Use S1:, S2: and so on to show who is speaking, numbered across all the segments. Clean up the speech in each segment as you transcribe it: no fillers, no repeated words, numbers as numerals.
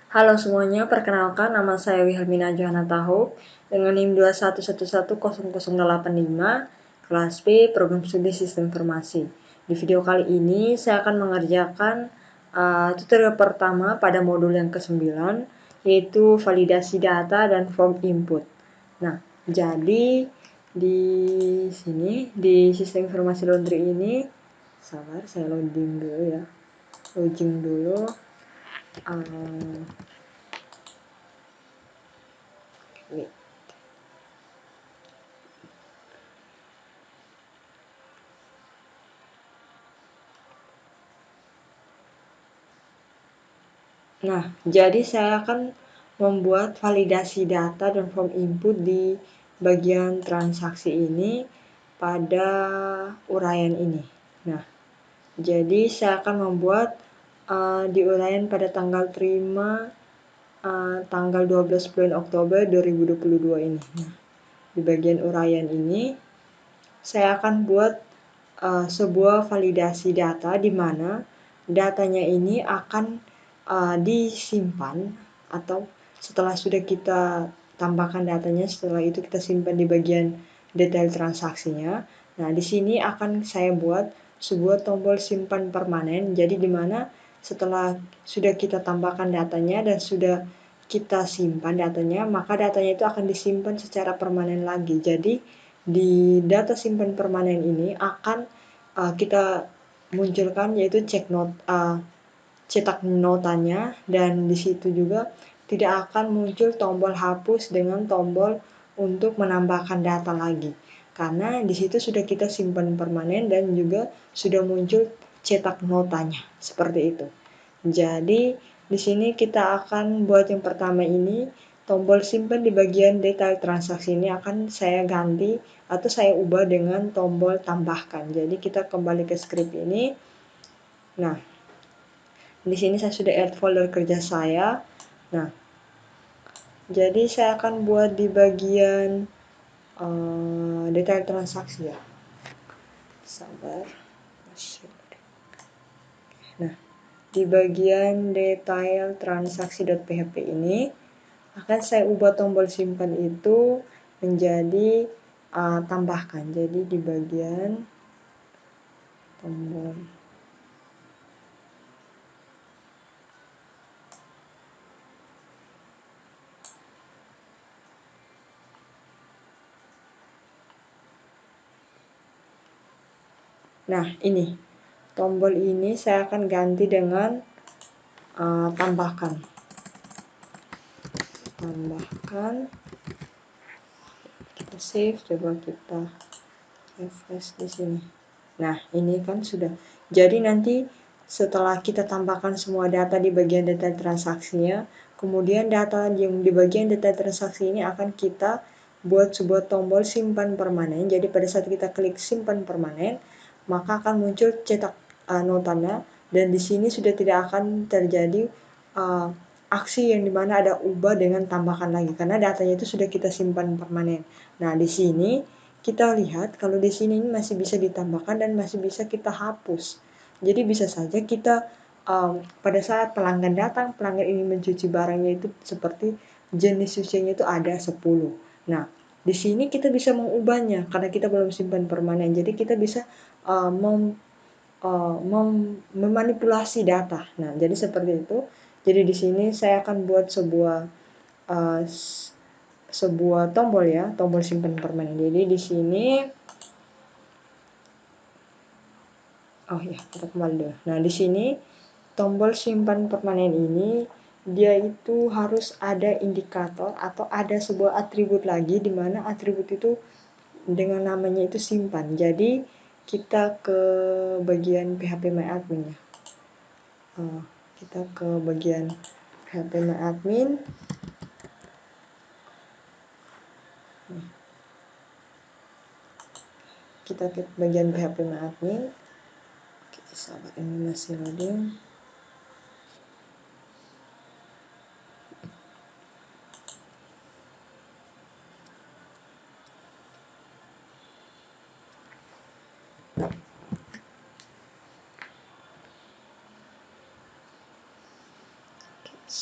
S1: Halo semuanya, perkenalkan nama saya Wilhelmina Johanna Tahuk dengan NIM 211100085, kelas B, Program Studi Sistem Informasi. Di video kali ini saya akan mengerjakan tutorial pertama pada modul yang ke-9, yaitu validasi data dan form input. Nah, jadi di sini, di Sistem Informasi Laundry ini, sabar, saya loading dulu ya. Loading dulu. Nah, jadi saya akan membuat validasi data dan form input di bagian transaksi ini pada uraian ini. Nah, jadi saya akan membuat di uraian pada tanggal terima tanggal 12 bulan Oktober 2022 ini. Nah, di bagian uraian ini saya akan buat sebuah validasi data di mana datanya ini akan disimpan atau setelah sudah kita tambahkan datanya, setelah itu kita simpan di bagian detail transaksinya. Nah, di sini akan saya buat sebuah tombol simpan permanen. Jadi di mana setelah sudah kita tambahkan datanya dan sudah kita simpan datanya, maka datanya itu akan disimpan secara permanen lagi. Jadi di data simpan permanen ini akan kita munculkan yaitu cetak notanya, dan di situ juga tidak akan muncul tombol hapus dengan tombol untuk menambahkan data lagi. Karena di situ sudah kita simpan permanen dan juga sudah muncul cetak notanya seperti itu. Jadi di sini kita akan buat yang pertama ini, tombol simpan di bagian detail transaksi ini akan saya ganti atau saya ubah dengan tombol tambahkan. Jadi kita kembali ke script ini. Nah, di sini saya sudah add folder kerja saya. Nah, jadi saya akan buat di bagian detail transaksi ya. Sabar. Nah, di bagian detail transaksi.php ini akan saya ubah tombol simpan itu menjadi tambahkan. Jadi di bagian tombol nah, ini tombol ini saya akan ganti dengan tambahkan. Kita save, coba kita refresh di sini. Nah, ini kan sudah. Jadi nanti setelah kita tambahkan semua data di bagian detail transaksinya, kemudian data yang di bagian detail transaksi ini akan kita buat sebuah tombol simpan permanen. Jadi pada saat kita klik simpan permanen, maka akan muncul cetak notanya, dan di sini sudah tidak akan terjadi aksi yang dimana ada ubah dengan tambahkan lagi, karena datanya itu sudah kita simpan permanen. Nah, di sini kita lihat kalau di sini masih bisa ditambahkan dan masih bisa kita hapus. Jadi bisa saja kita pada saat pelanggan datang, pelanggan ini mencuci barangnya itu seperti jenis cuciannya itu ada 10. Nah, di sini kita bisa mengubahnya karena kita belum simpan permanen. Jadi kita bisa memanipulasi data. Nah, jadi seperti itu. Jadi di sini saya akan buat sebuah tombol ya, tombol simpan permanen. Jadi di sini kita kembali dulu. Nah, di sini tombol simpan permanen ini dia itu harus ada indikator atau ada sebuah atribut lagi, di mana atribut itu dengan namanya itu simpan. Jadi kita ke bagian phpMyAdmin ya. Kita ke bagian phpMyAdmin. Kita ke bagian phpMyAdmin. Oke, sahabat, ini masih loading.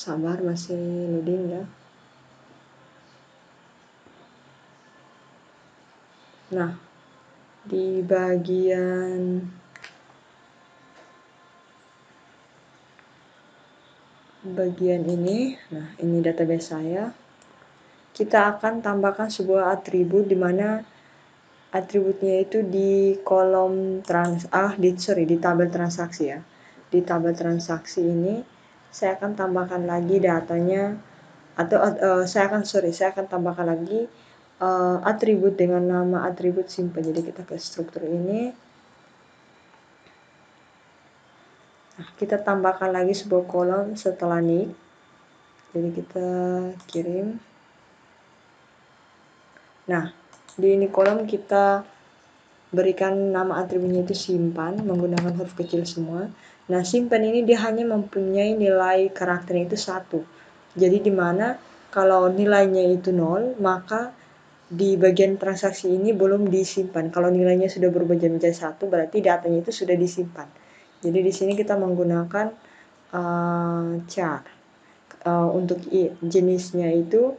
S1: Sabar, masih loading ya. Nah, di bagian ini, nah ini database saya. Kita akan tambahkan sebuah atribut di mana atributnya itu di kolom di tabel transaksi ya. Di tabel transaksi ini saya akan tambahkan lagi datanya, atau saya akan tambahkan lagi atribut dengan nama atribut simpan. Jadi kita ke struktur ini. Nah, kita tambahkan lagi sebuah kolom setelah nick. Jadi kita kirim. Nah, di ini kolom kita berikan nama atributnya itu simpan menggunakan huruf kecil semua. Nah, simpan ini dia hanya mempunyai nilai karakternya itu 1. Jadi dimana kalau nilainya itu 0, maka di bagian transaksi ini belum disimpan. Kalau nilainya sudah berubah menjadi 1, berarti datanya itu sudah disimpan. Jadi di sini kita menggunakan char. Untuk jenisnya itu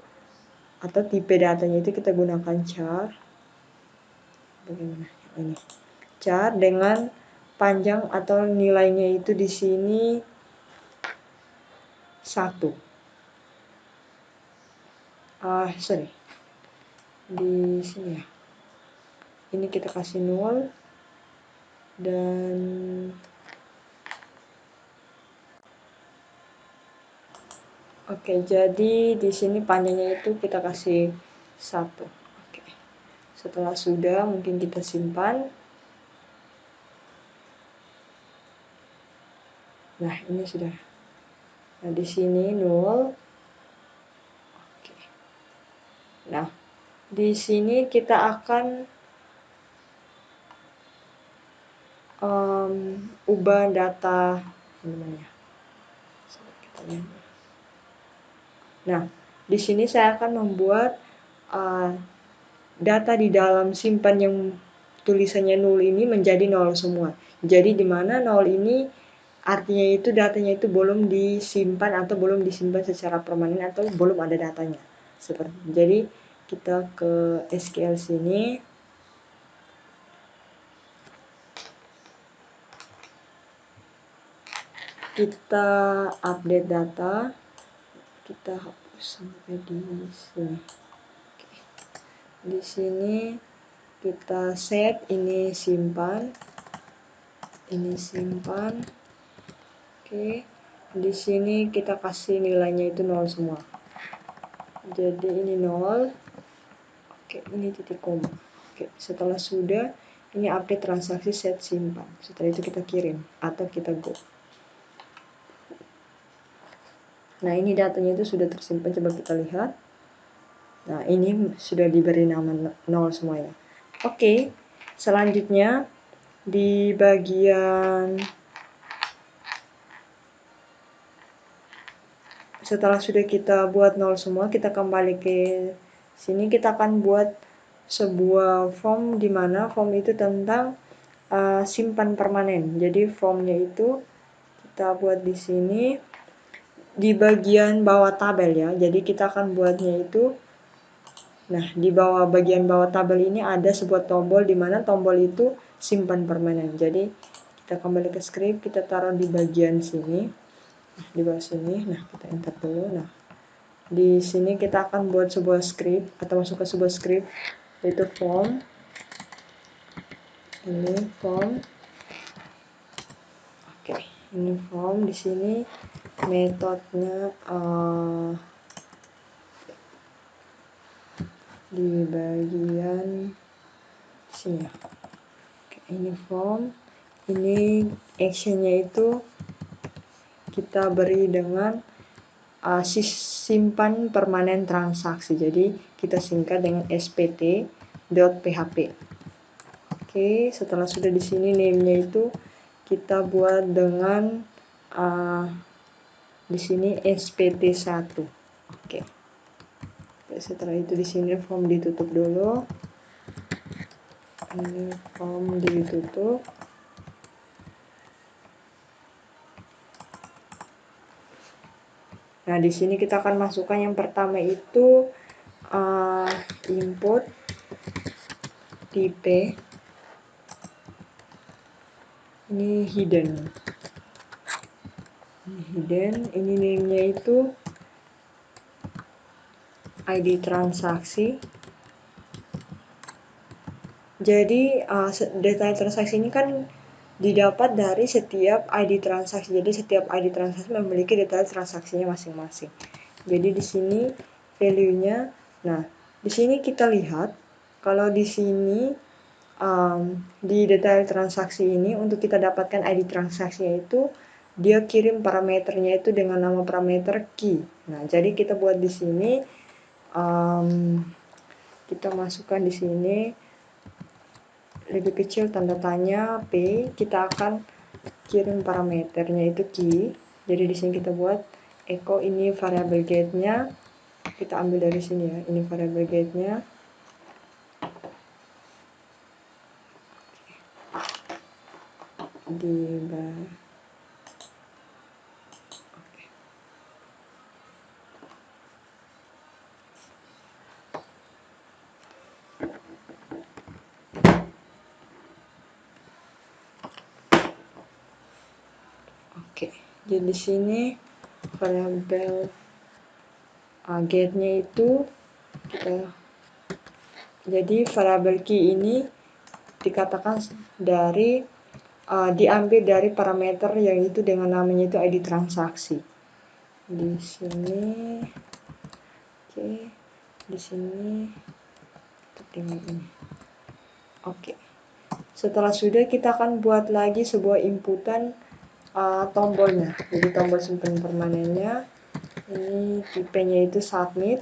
S1: atau tipe datanya itu kita gunakan char. Bagaimana ini? Char dengan panjang atau nilainya itu di sini 1. Di sini ya. Ini kita kasih 0 dan oke, jadi di sini panjangnya itu kita kasih 1. Oke. Setelah sudah, mungkin kita simpan. Nah, ini sudah. Nah, di sini 0. Oke. Nah, di sini kita akan ubah data namanya. Nah, di sini saya akan membuat data di dalam simpan yang tulisannya 0 ini menjadi 0 semua. Jadi di mana 0 ini artinya itu datanya itu belum disimpan atau belum disimpan secara permanen atau belum ada datanya. Jadi kita ke SQL sini. Kita update data. Kita hapus sampai di sini. Oke. Di sini kita set ini simpan. Ini simpan. Oke. Di sini kita kasih nilainya itu 0 semua. Jadi ini 0. Oke, ini titik koma. Oke, setelah sudah, ini update transaksi set simpan. Setelah itu kita kirim atau kita go. Nah, ini datanya itu sudah tersimpan, coba kita lihat. Nah, ini sudah diberi nama 0 semua ya. Oke, selanjutnya di bagian setelah sudah kita buat 0 semua, kita kembali ke sini, kita akan buat sebuah form di mana form itu tentang simpan permanen. Jadi formnya itu kita buat di sini di bagian bawah tabel ya. Jadi kita akan buatnya itu, nah di bagian bawah tabel ini ada sebuah tombol di mana tombol itu simpan permanen. Jadi kita kembali ke script, kita taruh di bagian sini, di bawah sini. Nah, kita enter dulu. Nah, di sini kita akan buat sebuah script atau masuk ke sebuah script yaitu form. Ini form. Oke, ini form. Di sini metodenya di bagian sini ya. Oke, ini form. Ini actionnya itu kita beri dengan simpan permanen transaksi. Jadi kita singkat dengan spt.php. Oke, setelah sudah di sini name-nya itu kita buat dengan di sini spt1. Oke. Setelah itu di sini form ditutup dulu. Ini form ditutup. Nah, di sini kita akan masukkan yang pertama itu input tipe, ini hidden, ini name-nya itu ID transaksi. Jadi detail transaksi ini kan didapat dari setiap ID transaksi. Jadi setiap ID transaksi memiliki detail transaksinya masing-masing. Jadi di sini value-nya. Nah, di sini kita lihat kalau di sini di detail transaksi ini untuk kita dapatkan ID transaksinya itu dia kirim parameternya itu dengan nama parameter key. Nah, jadi kita buat di sini kita masukkan di sini lebih kecil tanda tanya P, kita akan kirim parameternya itu key. Jadi di sini kita buat echo, ini variable get-nya, kita ambil dari sini ya, ini variable get-nya. Oke, jadi di sini variable get-nya itu kita, jadi variable key ini dikatakan dari diambil dari parameter yang itu dengan namanya itu ID transaksi. Di sini, oke, di sini kita tinggal ini. Oke, setelah sudah kita akan buat lagi sebuah inputan tombolnya. Jadi tombol simpan permanennya ini tipenya itu submit.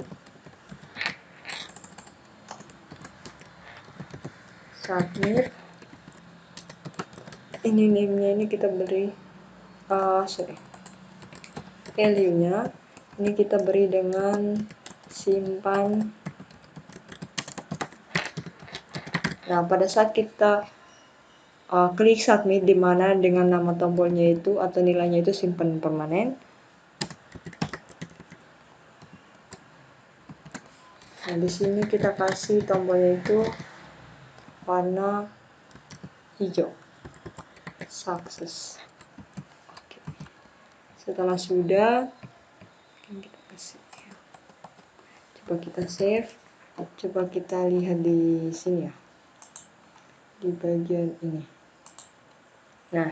S1: Ini name-nya ini kita beri value-nya ini kita beri dengan simpan. Nah, pada saat kita klik submit, di mana dengan nama tombolnya itu atau nilainya itu simpan permanen. Nah, di sini kita kasih tombolnya itu warna hijau, sukses. Oke. Setelah sudah, kita kasih. Coba kita save. Coba kita lihat di sini ya, di bagian ini. Nah,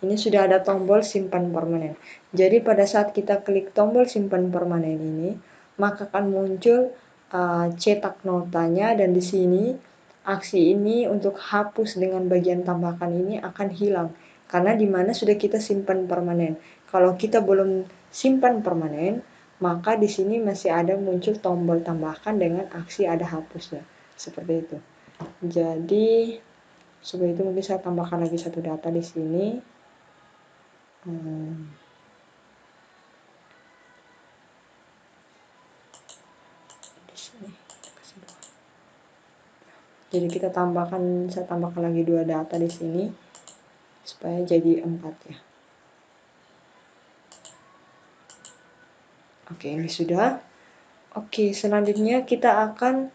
S1: ini sudah ada tombol simpan permanen. Jadi pada saat kita klik tombol simpan permanen ini, maka akan muncul cetak notanya, dan di sini aksi ini untuk hapus dengan bagian tambahkan ini akan hilang karena di mana sudah kita simpan permanen. Kalau kita belum simpan permanen, maka di sini masih ada muncul tombol tambahkan dengan aksi ada hapusnya. Seperti itu. Jadi sebelum itu mungkin saya tambahkan lagi satu data di sini. Jadi saya tambahkan lagi 2 data di sini supaya jadi 4 ya. Oke, ini sudah. Oke, selanjutnya kita akan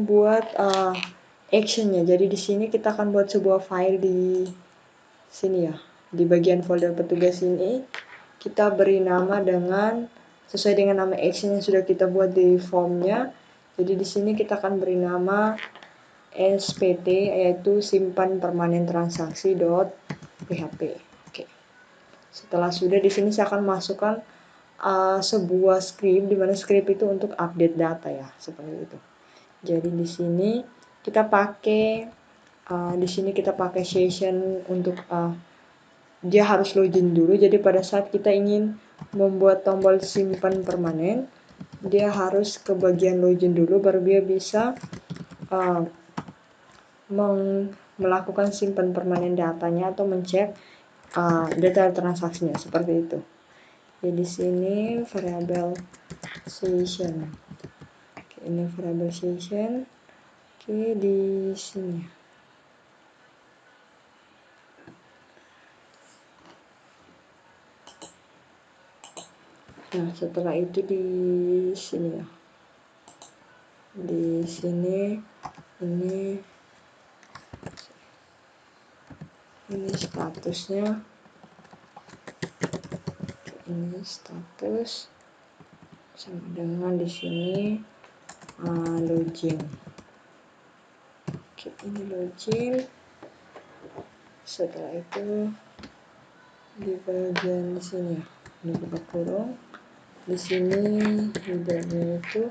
S1: buat actionnya. Jadi di sini kita akan buat sebuah file di sini ya, di bagian folder petugas ini. Kita beri nama dengan sesuai dengan nama action yang sudah kita buat di formnya. Jadi di sini kita akan beri nama SPT, yaitu simpan permanen transaksi.php. Oke. Setelah sudah, di sini saya akan masukkan sebuah script, di mana script itu untuk update data ya, seperti itu. Jadi di sini kita pakai session untuk dia harus login dulu. Jadi pada saat kita ingin membuat tombol simpan permanen, dia harus ke bagian login dulu, baru dia bisa melakukan simpan permanen datanya atau mencek detail transaksinya, seperti itu. Jadi di sini variable session. Oke, ini variable session. Oke, di sini. Nah, setelah itu di sini ya. Di sini ini statusnya. Ini status sama dengan di sini login. Oke, ini login. Setelah itu di bagian di sini ya, ini buka kurung. Di sini headernya itu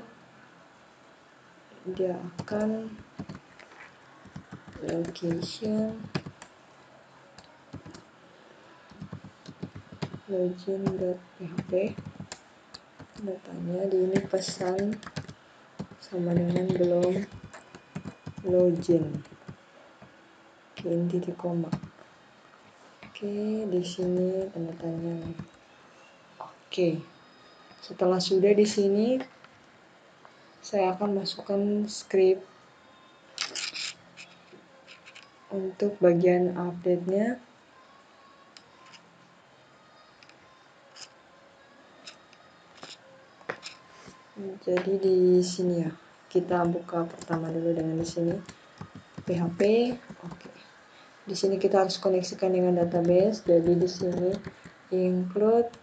S1: dia akan location login.php, datanya di ini pesan sama dengan belum login. Oke, ini titik koma. Oke, di sini tanda tanya. Oke, setelah sudah di sini saya akan masukkan script untuk bagian update-nya. Jadi di sini ya, kita buka pertama dulu dengan di sini PHP. Oke. Di sini kita harus koneksikan dengan database. Jadi di sini include.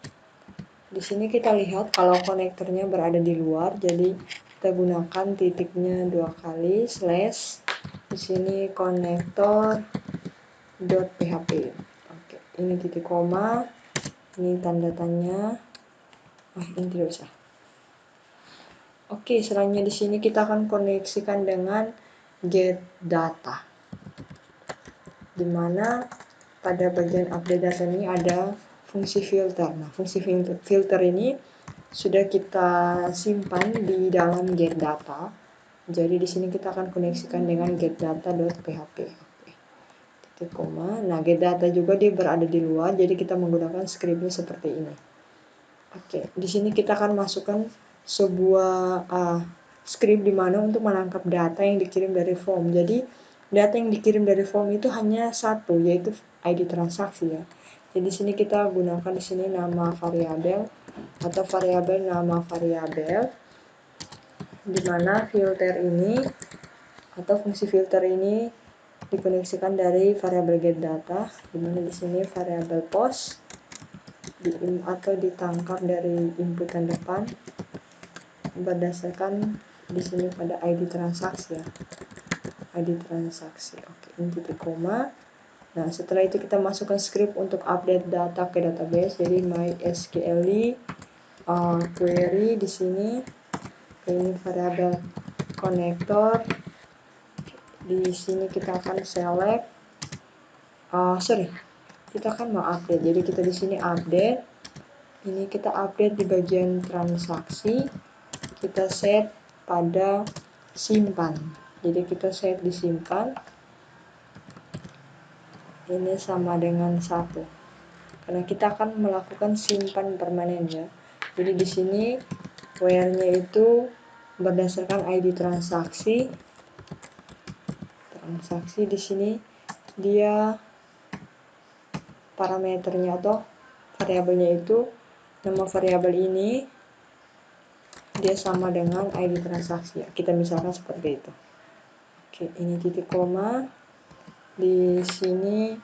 S1: Di sini kita lihat kalau konektornya berada di luar, jadi kita gunakan titiknya 2 kali slash. Di sini konektor.php. Oke, ini titik koma. Ini tanda tanya. Ini tidak usah. Oke, selanjutnya di sini kita akan koneksikan dengan get data, dimana pada bagian update data ini ada fungsi filter. Nah, fungsi filter ini sudah kita simpan di dalam get data. Jadi di sini kita akan koneksikan dengan get data.php. Titik koma. Nah, get data juga dia berada di luar, jadi kita menggunakan scriptnya seperti ini. Oke, di sini kita akan masukkan sebuah script di mana untuk menangkap data yang dikirim dari form. Jadi data yang dikirim dari form itu hanya satu, yaitu ID transaksi ya. Jadi di sini kita gunakan di sini nama variabel atau variabel nama variabel, di mana filter ini atau fungsi filter ini dikoneksikan dari variabel get data, di mana di sini variabel post atau ditangkap dari inputan depan berdasarkan di sini pada ID transaksi ya, ID transaksi. Oke, ini titik koma. Nah, setelah itu kita masukkan script untuk update data ke database. Jadi mysql query di sini, ini variabel konektor. Di sini kita akan select kita akan mau update. Jadi kita di sini update. Ini kita update di bagian transaksi. Kita set pada simpan. Jadi kita set disimpan. Ini sama dengan 1. Karena kita akan melakukan simpan permanen ya. Jadi di sini where-nya itu berdasarkan ID transaksi. Transaksi di sini dia parameternya atau variabelnya itu, nama variabel ini dia sama dengan ID transaksi ya. Kita misalkan seperti itu. Oke, ini titik koma. Di sini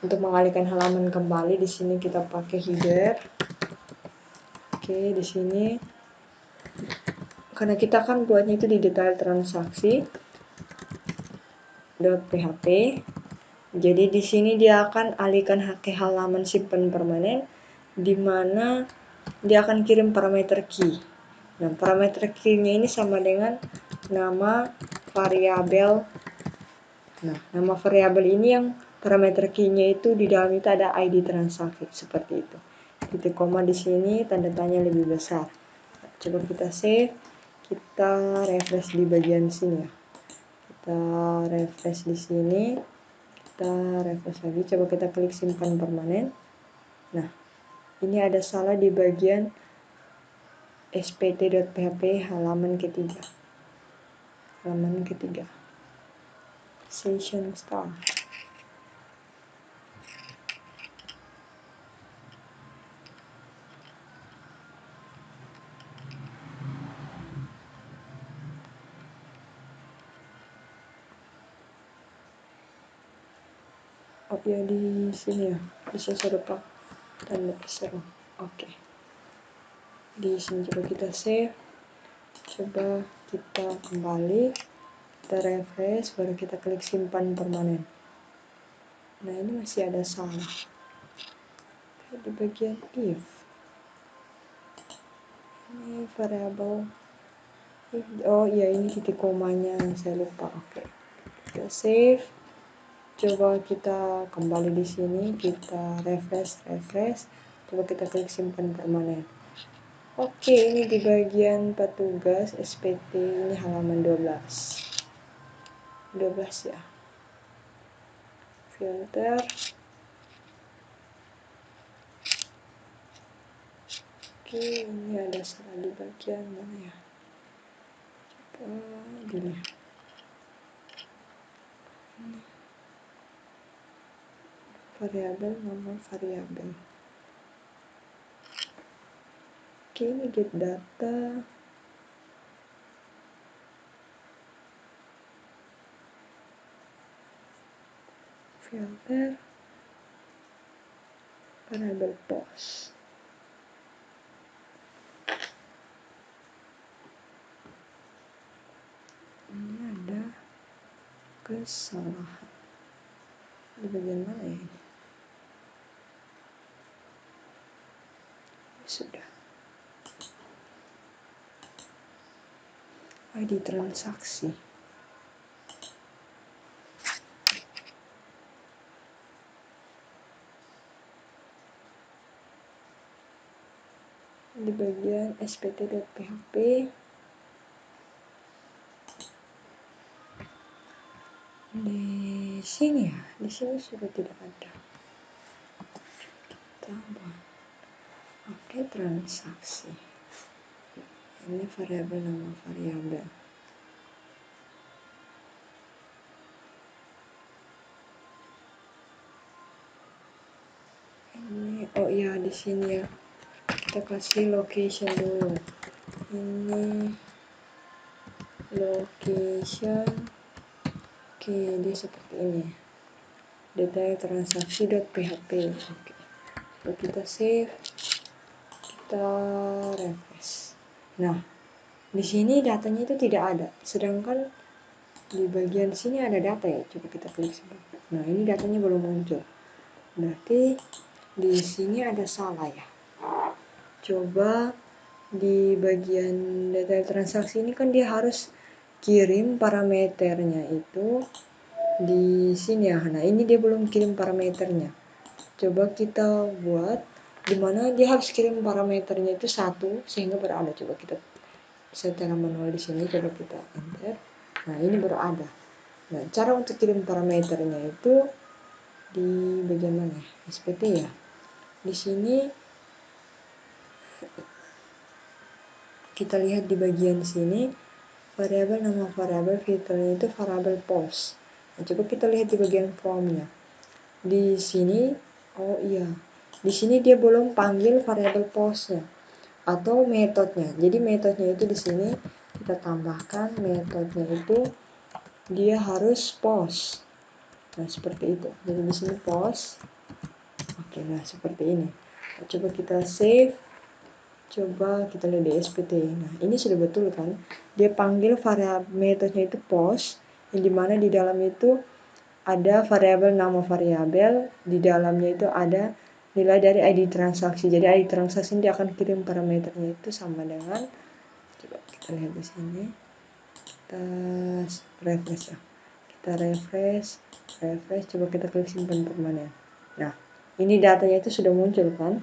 S1: untuk mengalihkan halaman kembali, di sini kita pakai header. Oke, di sini karena kita kan buatnya itu di detail transaksi .php. Jadi di sini dia akan alihkan ke halaman simpan permanen, di mana dia akan kirim parameter key. Nah, parameter key-nya ini sama dengan nama variabel. Nah, nama variabel ini yang parameter key-nya itu di dalam itu ada ID transaksi seperti itu. Titik koma di sini tanda tanya lebih besar. Nah, coba kita save, kita refresh di bagian sini ya. Kita refresh di sini, kita refresh lagi, coba kita klik simpan permanen. Nah, ini ada salah di bagian spt.php halaman ketiga. Halaman ketiga. Session start. Oh ya, di sini ya, bisa saya lupa dan seru. Oke, di sini coba kita save, coba kita kembali, kita refresh, baru kita klik simpan permanen. Nah, ini masih ada salah di bagian if. Ini variabel if. Oh iya, ini titik komanya saya lupa. Oke, kita save, coba kita kembali di sini, kita refresh, coba kita klik simpan permanen. Oke, ini di bagian petugas SPT, ini halaman 12 ya, filter. Oke, ini ada salah di bagian mana ya, coba gini, variabel, nama variabel. Oke, ini get data, filter, variabel post. Ini ada kesalahan di bagian mana ya ini? Sudah. ID transaksi. Di bagian spt.php di sini ya, di sini sudah tidak ada. Tambah. Oke, transaksi. Ini variabel, nama variabel. Ini oh iya, di sini ya. Kita kasih location dulu. Ini location. Oke, dia seperti ini. Detail transaksi.php. Oke. Lalu kita save. Kita refresh. Nah, di sini datanya itu tidak ada. Sedangkan di bagian sini ada data ya. Coba kita klik sini. Nah, ini datanya belum muncul. Berarti di sini ada salah ya. Coba di bagian detail transaksi ini kan dia harus kirim parameternya itu di sini ya. Nah, ini dia belum kirim parameternya. Coba kita buat dimana dia harus kirim parameternya itu 1 sehingga berada. Coba kita secara manual di sini, coba kita enter. Nah, ini baru ada. Nah, cara untuk kirim parameternya itu di bagian mana? SPT ya. Di sini kita lihat di bagian sini variabel, nama variabel, filternya itu variabel post. Nah, coba kita lihat di bagian formnya. Di sini, oh iya, di sini dia belum panggil variabel postnya atau metodenya. Jadi metodenya itu di sini kita tambahkan metodenya itu dia harus post. Nah, seperti itu. Jadi di sini post. Oke, nah seperti ini. Nah, coba kita save. Coba kita lihat di SPT. Nah, ini sudah betul kan? Dia panggil variabel metodenya itu post, yang dimana di dalam itu ada variabel, nama variabel, di dalamnya itu ada nilai dari ID transaksi. Jadi ID transaksi dia akan kirim parameternya itu sama dengan, coba kita lihat di sini. Kita refresh ya. Kita refresh, coba kita klik simpan permanen. Nah, ini datanya itu sudah muncul kan?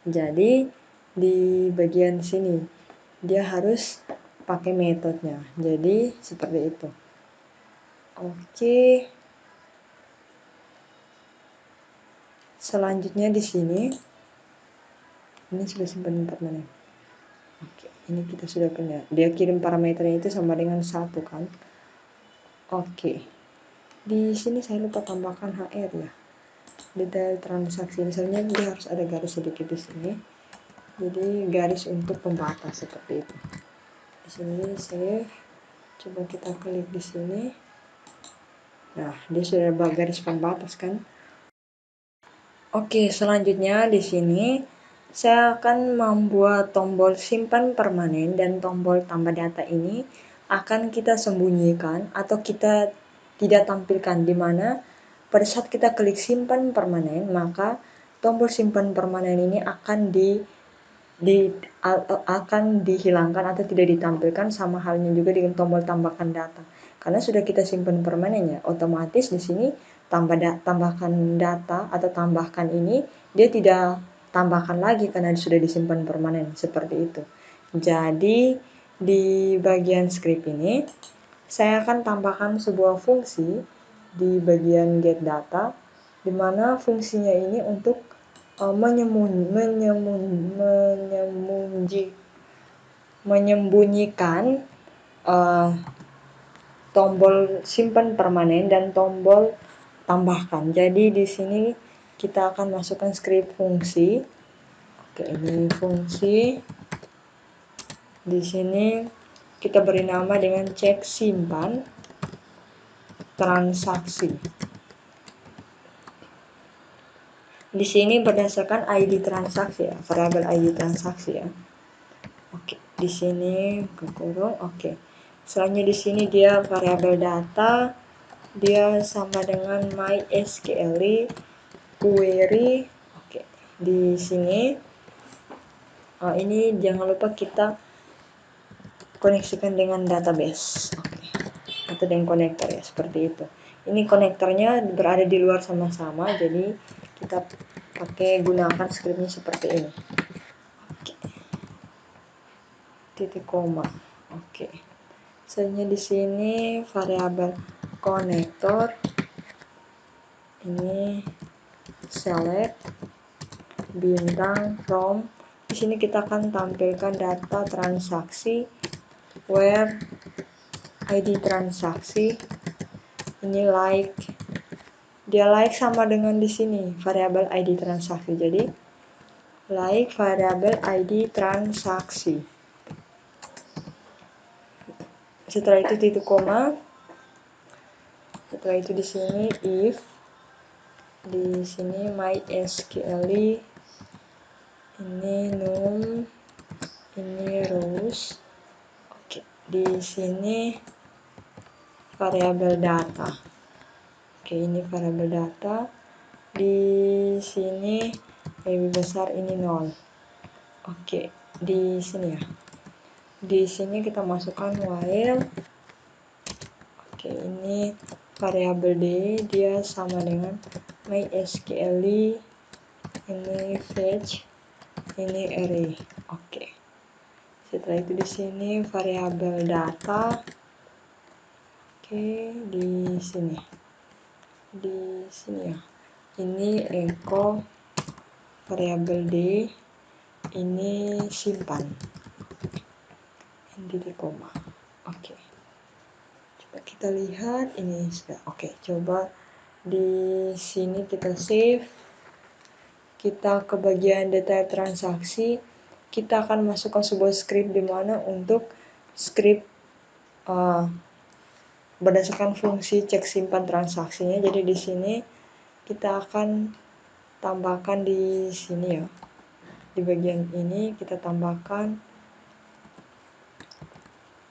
S1: Jadi di bagian sini dia harus pakai metodenya. Jadi seperti itu. Oke. Selanjutnya di sini ini sudah simpan permanen. Oke, ini kita sudah punya. Dia kirim parameternya itu sama dengan 1 kan? Oke. Di sini saya lupa tambahkan HR ya. Detail transaksi misalnya dia harus ada garis sedikit di sini. Jadi garis untuk pembatas seperti itu. Di sini save. Coba kita klik di sini. Nah, dia sudah garis pembatas kan. Oke, selanjutnya di sini saya akan membuat tombol simpan permanen dan tombol tambah data ini akan kita sembunyikan atau kita tidak tampilkan, di mana pada saat kita klik simpan permanen, maka tombol simpan permanen ini akan akan dihilangkan atau tidak ditampilkan, sama halnya juga dengan tombol tambahkan data. Karena sudah kita simpan permanen ya, otomatis di sini tambahkan data atau tambahkan ini dia tidak tambahkan lagi karena sudah disimpan permanen, seperti itu. Jadi di bagian script ini saya akan tambahkan sebuah fungsi di bagian get data, di mana fungsinya ini untuk menyembunyikan tombol simpan permanen dan tombol tambahkan. Jadi di sini kita akan masukkan script fungsi. Oke, ini fungsi. Di sini kita beri nama dengan cek simpan transaksi. Di sini berdasarkan ID transaksi ya, variabel ID transaksi ya. Oke, di sini ke kurung. Oke. Selanjutnya di sini dia variabel data, dia sama dengan MySQL query. Oke, di sini ini jangan lupa kita koneksikan dengan database. Oke, atau dengan konektor ya, seperti itu. Ini konektornya berada di luar sama-sama, jadi kita gunakan scriptnya seperti ini. Oke. Titik koma. Oke. Selanjutnya di sini variabel konektor ini select bintang from. Di sini kita akan tampilkan data transaksi where ID transaksi ini like. Dia like sama dengan di sini variabel ID transaksi. Jadi like variabel ID transaksi. Setelah itu titik koma. Setelah itu di sini if, di sini MySQL ini num, ini rows. Oke, di sini variabel data. Oke, ini variabel data. Di sini lebih besar ini 0. Oke, di sini ya. Di sini kita masukkan while. Oke, ini variabel D, dia sama dengan MySQL ini fetch, ini array. Oke. Setelah itu di sini variabel data. Oke, di sini. Di sini ya. Ini echo variabel D, ini simpan. Ini titik koma. Oke. Coba kita lihat ini sudah. Oke, coba di sini kita save. Kita ke bagian detail transaksi, kita akan masukkan sebuah script di mana untuk script berdasarkan fungsi cek simpan transaksinya. Jadi di sini kita akan tambahkan di sini ya. Di bagian ini kita tambahkan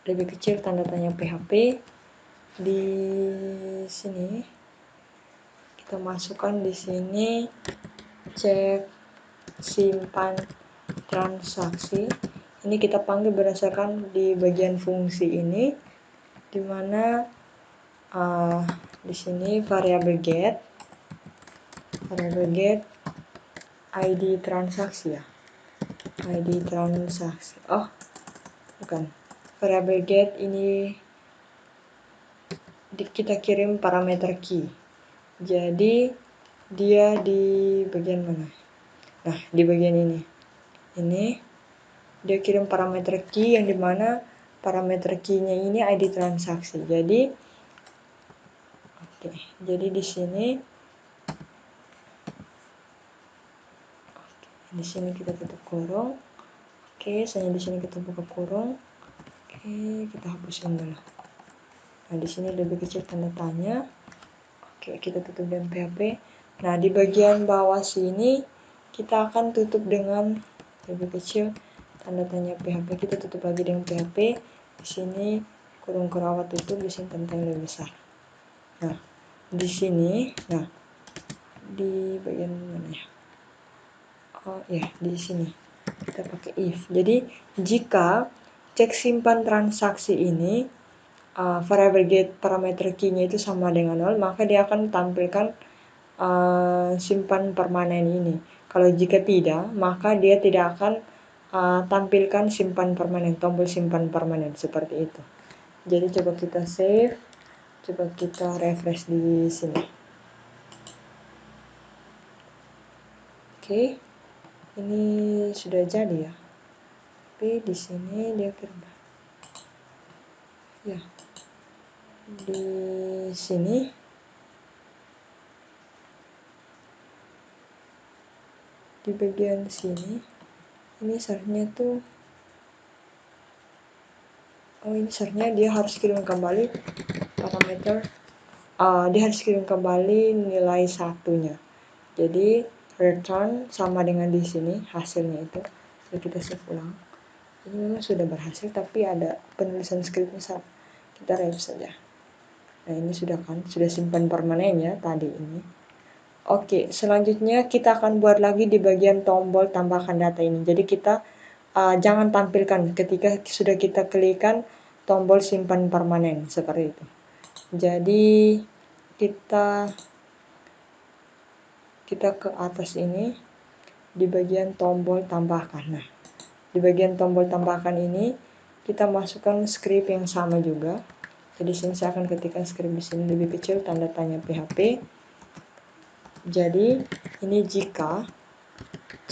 S1: lebih kecil tanda tanya PHP. Di sini kita masukkan di sini cek simpan transaksi. Ini kita panggil berdasarkan di bagian fungsi ini, di mana di sini variabel get ID transaksi ya, ID transaksi. Oh, bukan. Variabel get ini kita kirim parameter key. Jadi dia di bagian mana? Nah, di bagian ini. Ini dia kirim parameter key yang dimana parameter key-nya ini ID transaksi. Jadi jadi di sini kita tutup kurung. Oke, selanjutnya di sini kita buka kurung. Oke, kita hapusin dulu. Nah, di sini lebih kecil tanda tanya. Oke, kita tutup dengan PHP. Nah, di bagian bawah sini kita akan tutup dengan lebih kecil tanda tanya PHP. Kita tutup lagi dengan PHP. Di sini kurung kerawat tutup, di sini tanda tanya lebih besar. Nah, di sini, nah di bagian mana ya? Oh ya, di sini kita pakai if. Jadi jika cek simpan transaksi ini variable get parameter key-nya itu sama dengan 0, maka dia akan tampilkan simpan permanen ini. Kalau jika tidak, maka dia tidak akan tampilkan simpan permanen, tombol simpan permanen seperti itu. Jadi coba kita save, coba kita refresh di sini. Oke, ini sudah jadi ya. Tapi di sini dia berubah. Ya, di sini di bagian sini ini seharusnya tuh ini seharusnya dia harus kirim kembali parameter dia harus kirim kembali nilai satunya. Jadi return sama dengan di sini hasilnya itu. Jadi kita save ulang. Ini memang sudah berhasil tapi ada penulisan scriptnya salah. Kita review saja. Nah, ini sudah simpan permanen ya tadi ini. Oke, selanjutnya kita akan buat lagi di bagian tombol tambahkan data ini. Jadi kita jangan tampilkan ketika sudah kita klikkan tombol simpan permanen seperti itu. Jadi kita ke atas ini di bagian tombol tambahkan. Nah, di bagian tombol tambahkan ini kita masukkan script yang sama juga. Jadi sini saya akan ketikkan script di sini lebih kecil tanda tanya PHP. Jadi ini jika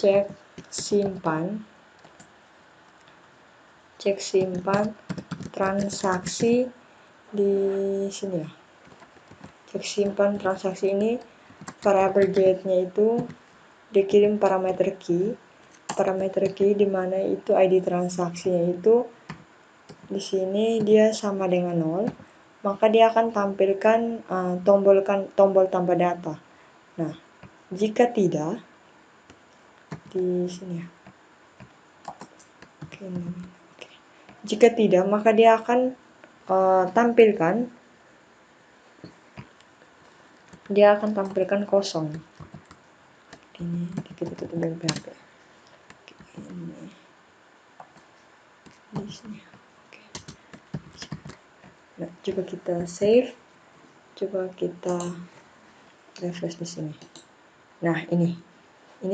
S1: cek simpan transaksi di sini ya. Cek simpan transaksi ini variable get-nya itu dikirim parameter key di mana itu ID transaksinya itu di sini dia sama dengan 0, maka dia akan tampilkan tombol tambah data. Nah, jika tidak di sini ya. Oke. Jika tidak, maka dia akan tampilkan kosong. Ini kita tutup dengan PHP. Ini di sini. Oke. Nah, coba kita save. Coba kita refresh di sini. Nah, ini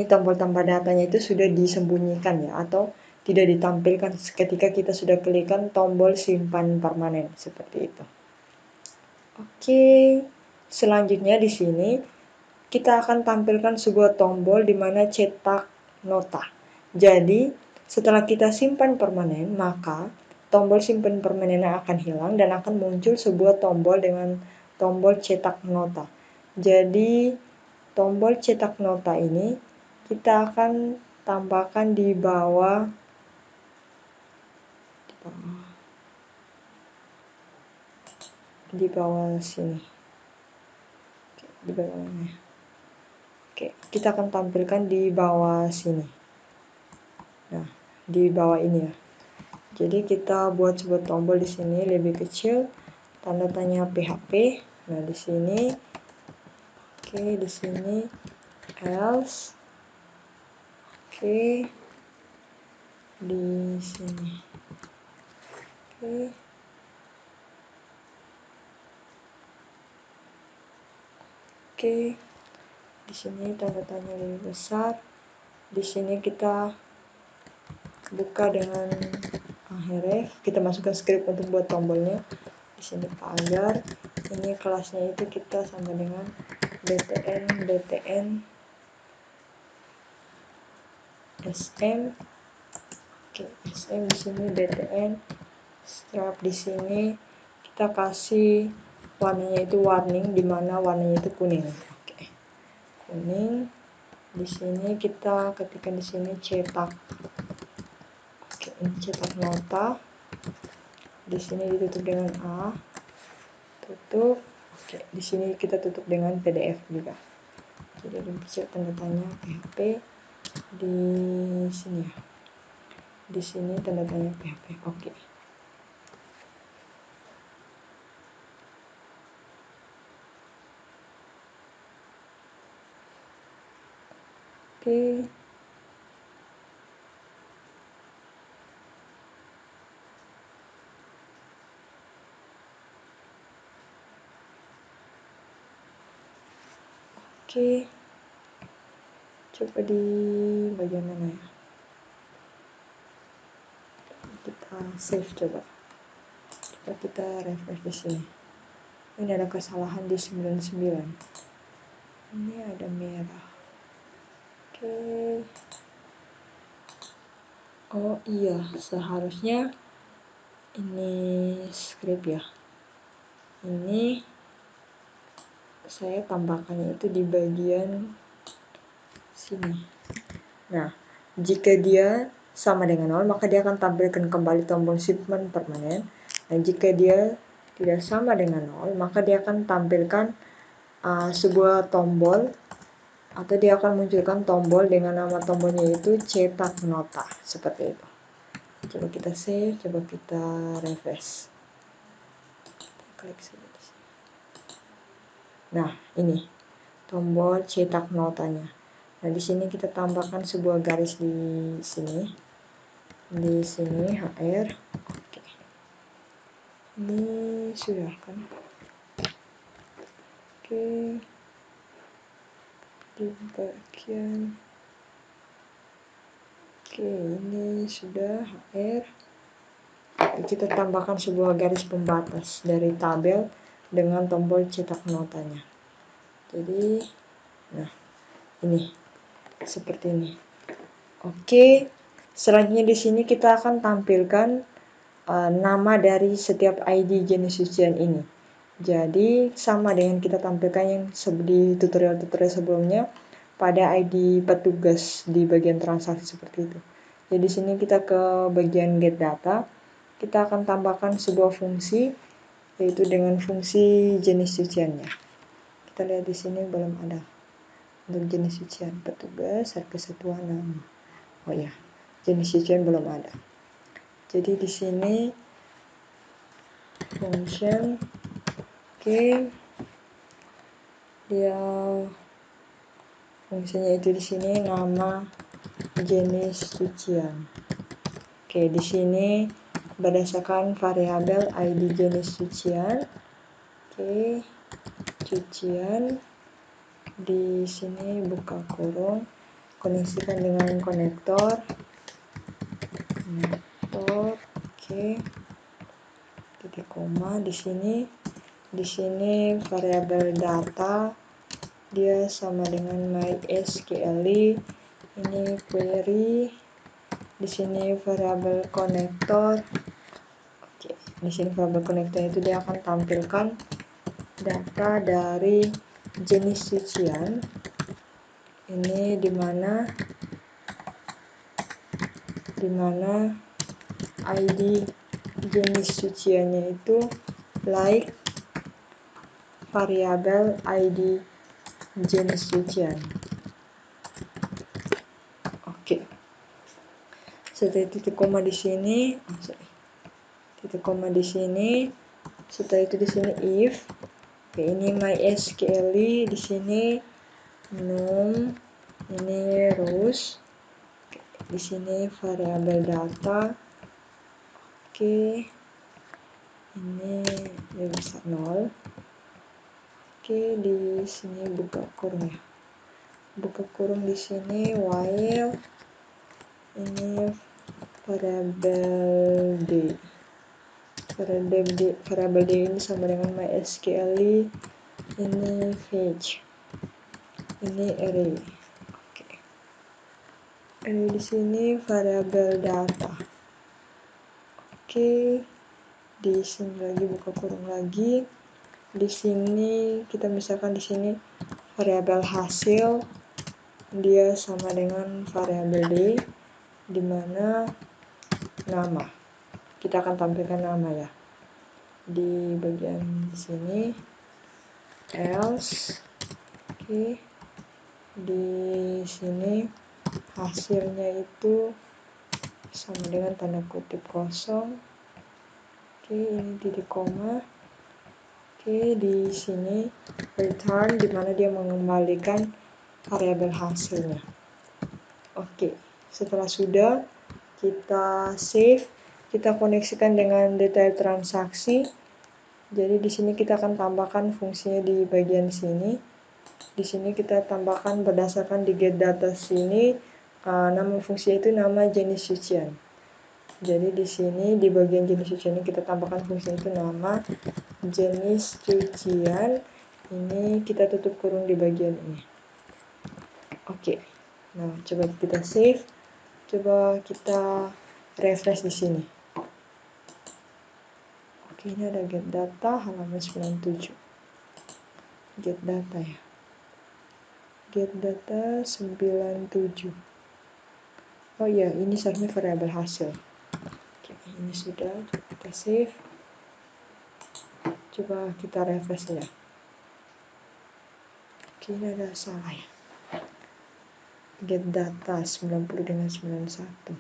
S1: tombol tambah datanya itu sudah disembunyikan ya, atau tidak ditampilkan ketika kita sudah klikkan tombol simpan permanen seperti itu. Oke, selanjutnya di sini kita akan tampilkan sebuah tombol di mana cetak nota. Jadi, setelah kita simpan permanen, maka tombol simpan permanen akan hilang dan akan muncul sebuah tombol dengan tombol cetak nota. Jadi, tombol cetak nota ini kita akan tambahkan di bawah sini. Di bawahnya. Oke, kita akan tampilkan di bawah sini. Nah, di bawah ini ya. Jadi kita buat sebuah tombol di sini lebih kecil, tanda tanya PHP. Nah, di sini, oke, di sini else, oke, di sini, oke, oke, di sini tanda tanya lebih besar. Di sini kita buka dengan href, kita masukkan script untuk buat tombolnya. Di sini pagar, ini kelasnya itu kita sama dengan btn sm. Oke, sm di sini btn strap. Di sini kita kasih warnanya itu warning, di mana warnanya itu kuning. Oke, kuning. Di sini kita ketikkan di sini cetak. Oke, ini cetak nota. Di sini ditutup dengan A, tutup. Oke, di sini kita tutup dengan PDF juga. Jadi bisa tanda tanya PHP di sini ya. Di sini tanda tanya PHP. Oke. Oke. Oke. Coba di bagian mana ya? Kita save coba. Coba kita refresh di sini. Ini ada kesalahan di 99. Ini ada merah. Oke. Oh iya, seharusnya ini script ya. Ini saya tambahkannya itu di bagian sini. Nah, jika dia sama dengan 0, maka dia akan tampilkan kembali tombol shipment permanen. Dan jika dia tidak sama dengan 0, maka dia akan tampilkan sebuah tombol, atau dia akan munculkan tombol dengan nama tombolnya itu cetak nota, seperti itu. Coba kita save, coba kita refresh. Kita klik saja di sini. Nah, ini tombol cetak notanya. Nah, di sini kita tambahkan sebuah garis di sini. Di sini HR. Oke. Ini sudah kan? Oke. Di bagian ini sudah HR. Kita tambahkan sebuah garis pembatas dari tabel dengan tombol cetak notanya. Jadi, nah, ini seperti ini. Oke, selanjutnya di sini kita akan tampilkan nama dari setiap ID jenis cucian ini. Jadi sama dengan kita tampilkan yang di tutorial-tutorial sebelumnya pada ID petugas di bagian transaksi seperti itu. Jadi di sini kita ke bagian get data, kita akan tambahkan sebuah fungsi, yaitu dengan fungsi jenis cuciannya. Kita lihat di sini belum ada untuk jenis cucian petugas, harga satuan nama. Oh ya, jenis cucian belum ada. Jadi di sini function, oke, dia fungsinya itu di sini nama jenis cucian. Oke, di sini berdasarkan variabel ID jenis cucian. Oke, cucian. Di sini buka kurung, koneksikan dengan konektor. Oke. Titik koma di sini. Di sini variabel data dia sama dengan MySQL. Ini query. Di sini variabel konektor. Oke, di sini variabel konektor itu dia akan tampilkan data dari jenis cucian. Ini dimana ID jenis cuciannya itu like variabel ID jenis cucian. Oke. Setelah titik koma di sini, titik koma di sini. Setelah itu di sini if. Oke, ini MySQL, di sini num, ini rows. Oke, di sini variabel data. Oke. Ini bisa 0. Oke, di sini buka kurung ya. Buka kurung di sini while ini variabel d. Variabel d ini sama dengan MySQL. Ini fetch. Ini array. Oke. Array di sini variabel data. Oke. Di sini lagi buka kurung lagi. Di sini kita misalkan di sini variabel hasil dia sama dengan variabel d, di mana nama kita akan tampilkan nama ya di bagian sini. else. Oke, di sini hasilnya itu sama dengan tanda kutip kosong. Oke, ini titik koma. Oke, di sini return, dimana dia mengembalikan variabel hasilnya. Oke, setelah sudah kita save, kita koneksikan dengan detail transaksi. Jadi di sini kita akan tambahkan fungsinya di bagian sini. Di sini kita tambahkan berdasarkan di get data sini, nama fungsi itu nama jenis cucian. Jadi di sini di bagian jenis cucian ini kita tambahkan fungsi itu nama jenis cucian. Ini kita tutup kurung di bagian ini. Oke. Nah, coba kita save. Coba kita refresh di sini. Oke, ini ada get data halaman 97. Get data ya. Get data 97. Oh iya, ini seharusnya variabel hasil. Oke, ini sudah. Kita save. Coba kita refresh ya. Oke, ini ada salah ya. Get data 90 dengan 91.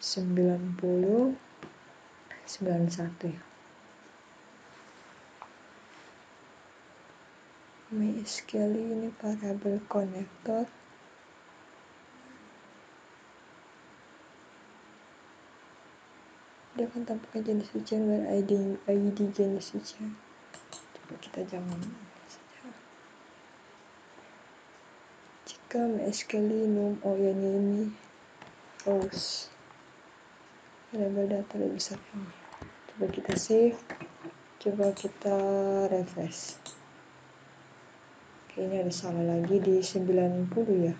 S1: 90 91 ya. MySQL ini variabel konektor. Dia akan tampilkan jenis cucian where ID jenis cucian. Coba kita jangan saja. Jika MySQL num, oh ya ini rows. Variabel data lebih besar ini. Coba kita save. Coba kita refresh. Oke, ini ada salah lagi di 90 ya.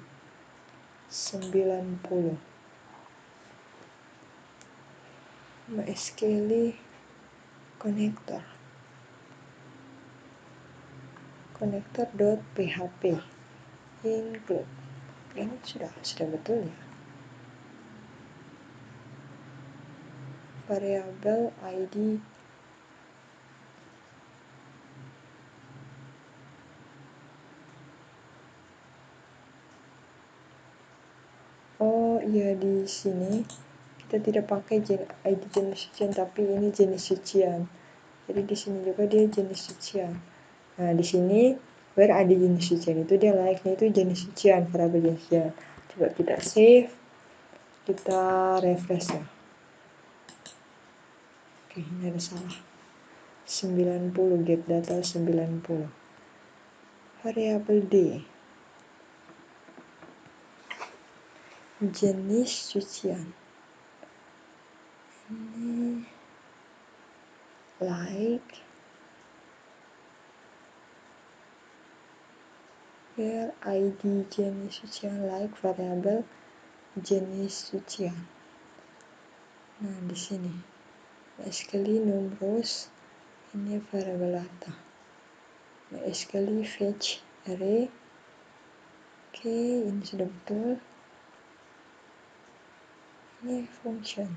S1: 90. MySQL connector. Connector.php include. Ini sudah betul ya. Variabel ID oh iya, di sini kita tidak pakai ID jenis cucian, tapi ini jenis cucian. Jadi di sini juga dia jenis cucian. Nah, di sini where ada jenis cucian itu dia like-nya itu jenis cucian, variabel jenis cucian. Coba kita save, kita refresh ya. Oke, ini ada salah. 90 get data 90. Variabel D. Jenis cucian. Ini like where ID jenis cucian like variabel jenis cucian. Nah, di sini MySQL num rows, ini variabel data. MySQL fetch array. Oke, ini sudah betul. Ini function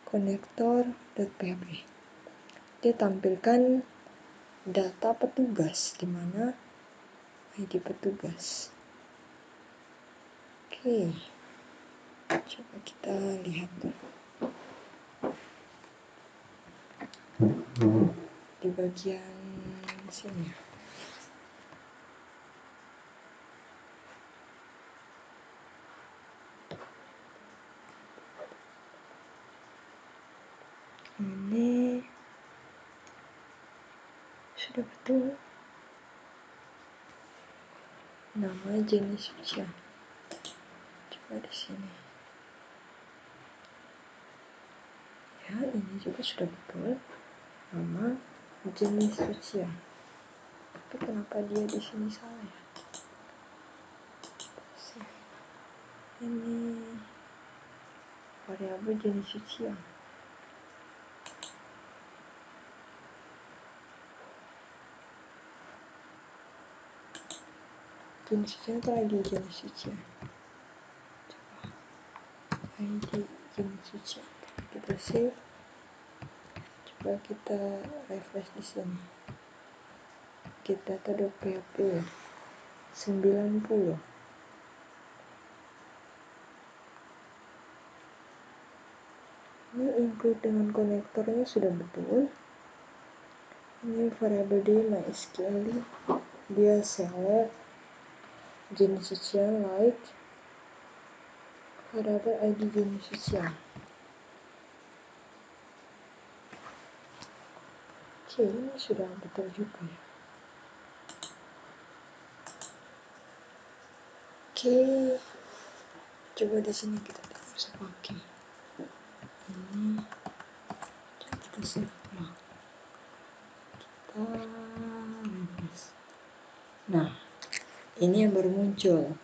S1: connector.php. Dia tampilkan data petugas, di mana ID petugas. Oke, coba kita lihat di bagian sini. Ini sudah betul. Nama jenis cucian. Coba di sini. Ya, ini juga sudah betul. Nama jenis cucian. Tapi kenapa dia di sini salah ya? Ini variabel jenis cucian. Jenis cucian itu ID jenis cucian. Coba ID jenis cucian. Kita save. Coba kita refresh di sini. Kita taruh PP 90. Ini include dengan konektornya sudah betul. Ini variable D MySQL, dia select jenisnya like variable ID jenisnya. Oke, ini sudah betul juga ya. Oke, coba di sini kita bisa pakai ini. Kita save ulang. Nah, ini yang baru muncul.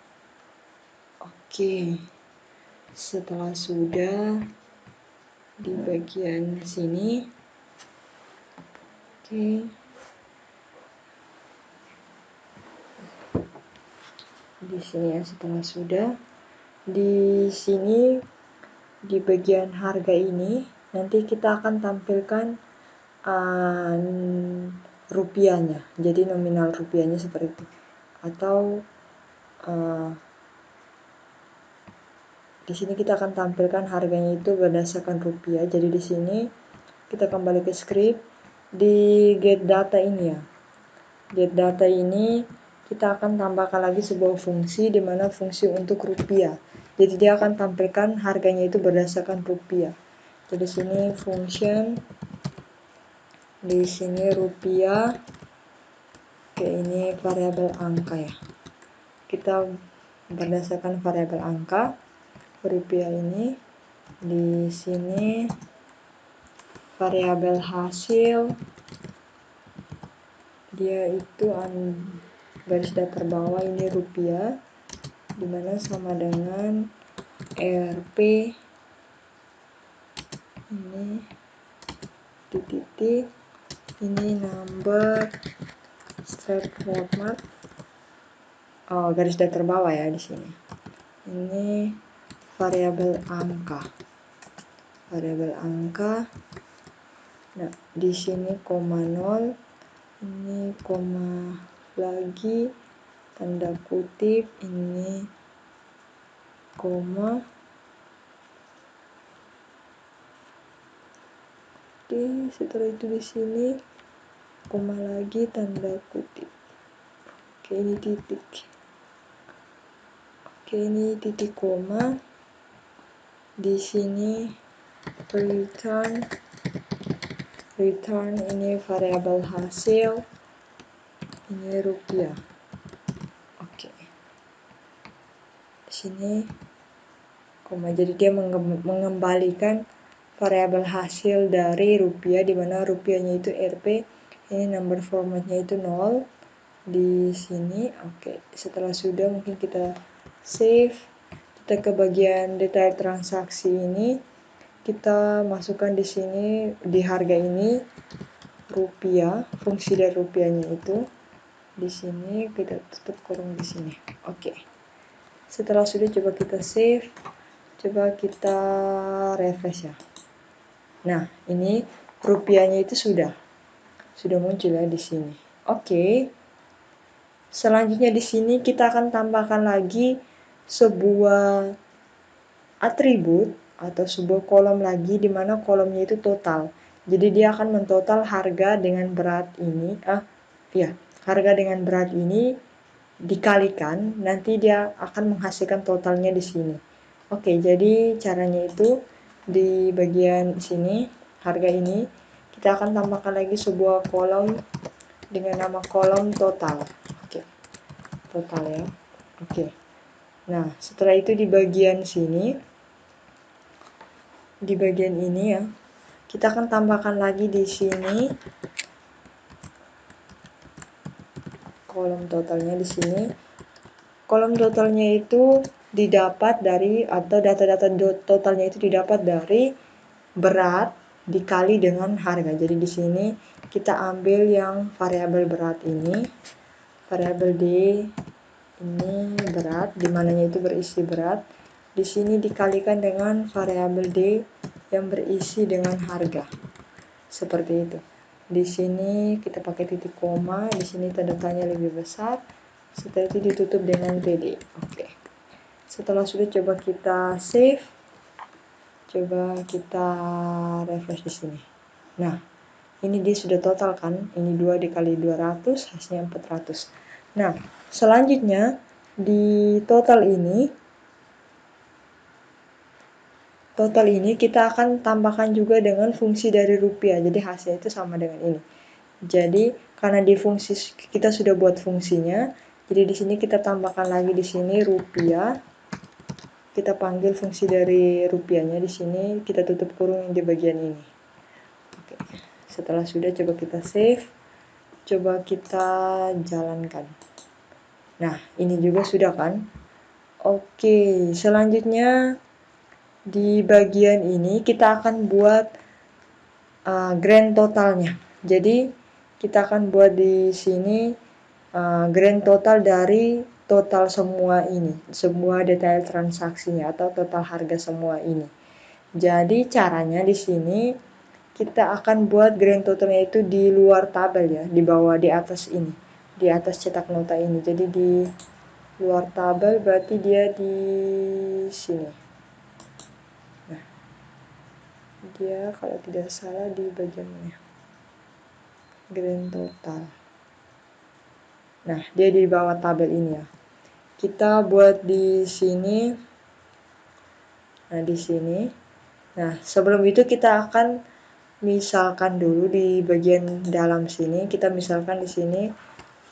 S1: Oke, setelah sudah di bagian sini, oke, di sini ya, setelah sudah di sini di bagian harga ini nanti kita akan tampilkan rupiahnya, jadi nominal rupiahnya seperti itu, atau di sini kita akan tampilkan harganya itu berdasarkan rupiah. Jadi di sini kita kembali ke script, di get data ini ya, get data ini kita akan tambahkan lagi sebuah fungsi di mana fungsi untuk rupiah. Jadi dia akan tampilkan harganya itu berdasarkan rupiah. Jadi sini function, di sini rupiah. Oke, ini variabel angka ya. Kita berdasarkan variabel angka rupiah ini. Di sini variabel hasil, dia itu garis datar bawah ini rupiah, dimana sama dengan RP ini titik, ini number straight format, garis datar bawah ya di sini. Ini variabel angka. Nah, di sini koma 0, ini koma lagi, tanda kutip, ini koma. Oke, setelah itu di sini koma lagi, tanda kutip. Oke, ini titik. Oke, ini titik koma. Di sini return ini variabel hasil, ini rupiah. Oke, di sini koma, jadi dia mengembalikan variabel hasil dari rupiah, di mana rupiahnya itu Rp, ini number formatnya itu 0 di sini. Oke, setelah sudah mungkin kita save, kita ke bagian detail transaksi ini. Kita masukkan di sini, di harga ini rupiah, fungsi dari rupiahnya itu di sini, kita tutup kurung di sini. Oke, setelah sudah coba kita save, coba kita refresh ya. Nah, ini rupiahnya itu sudah muncul ya di sini. Oke, selanjutnya di sini kita akan tambahkan lagi sebuah atribut atau sebuah kolom lagi, di mana kolomnya itu total. Jadi dia akan mentotal harga dengan berat ini, harga dengan berat ini dikalikan, nanti dia akan menghasilkan totalnya di sini. Oke, jadi caranya itu di bagian sini, harga ini, kita akan tambahkan lagi sebuah kolom dengan nama kolom total. Oke, total ya. Oke. Nah, setelah itu di bagian sini, di bagian ini ya, kita akan tambahkan lagi di sini kolom totalnya. Di sini kolom totalnya itu didapat dari, atau data-data totalnya itu didapat dari berat dikali dengan harga. Jadi di sini kita ambil yang variabel berat ini, variabel D ini berat, dimananya itu berisi berat. Di sini dikalikan dengan variabel D yang berisi dengan harga. seperti itu. Di sini kita pakai titik koma, di sini tanda tanya lebih besar. Setelah itu ditutup dengan PD. Oke. Setelah sudah, coba kita save. Coba kita refresh di sini. Nah, ini dia sudah total kan? Ini 2 dikali 200 hasilnya 400. Nah, selanjutnya di total ini kita akan tambahkan juga dengan fungsi dari rupiah. Jadi hasilnya itu sama dengan ini. Jadi karena di fungsi kita sudah buat fungsinya, jadi di sini kita tambahkan lagi di sini rupiah. Kita panggil fungsi dari rupiahnya di sini, kita tutup kurung di bagian ini. Oke. Setelah sudah, coba kita save. Coba kita jalankan. Nah, ini juga sudah kan? Oke, selanjutnya di bagian ini kita akan buat grand totalnya. Jadi kita akan buat di sini grand total dari total semua ini, semua detail transaksinya atau total harga semua ini. Jadi caranya di sini kita akan buat grand totalnya itu di luar tabel ya, di bawah, di atas ini, di atas cetak nota ini. Jadi di luar tabel berarti dia di sini. Nah, dia kalau tidak salah di bagian mana? Grand total. Nah, dia di bawah tabel ini ya. Kita buat di sini. Nah, di sini. Nah, sebelum itu kita akan misalkan dulu di bagian dalam sini, kita misalkan di sini